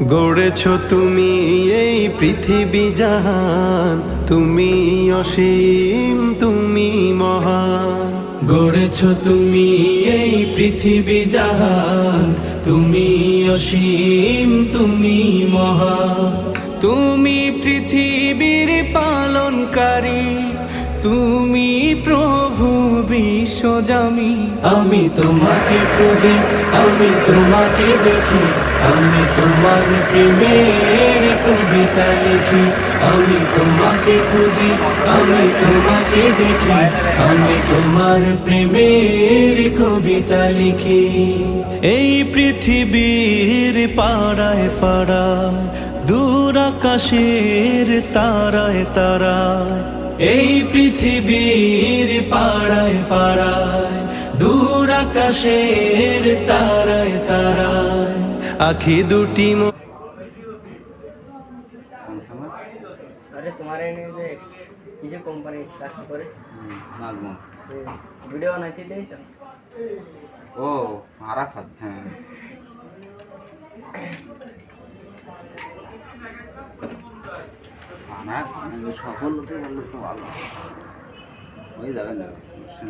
গড়েছ তুমি এই পৃথিবী জাহান, তুমি অসীম তুমি মহান। গড়েছ তুমি এই পৃথিবী জাহান, তুমি অসীম তুমি মহান। তুমি পৃথিবীর পালনকারী, তুমি প্রভু বিশ্বজামি। আমি তোমাকে খুঁজি, আমি তোমাকে দেখি, আমি তোমার প্রেমের কবিতা লিখি। আমি তোমাকে খুঁজি, আমি তোমাকে দেখি, আমি তোমার প্রেমের কবিতা লিখি। এই পৃথিবীর পাড়ায় পাড়ায়, দূর আকাশের তারায় তারায়, এই পৃথিবীর পাড়ায় পাড়ায়, দূর আকাশের তারায় তারায়, আখি দুটি अरे तुम्हारे ने जो किसी कंपनी चाकरी करे नाजमो वीडियो बनाती थी सर ও আরাফাত হ্যাঁ আমার সফল হতে বললে তো ভালো ওই যাবেন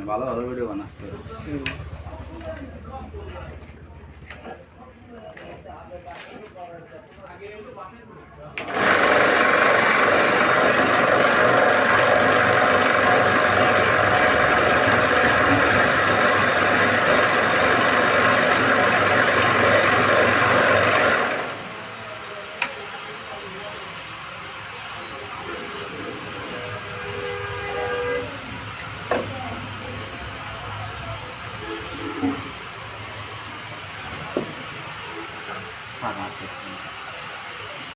ভালো ভালো ভিডিও বানাচ্ছে ফাঁকা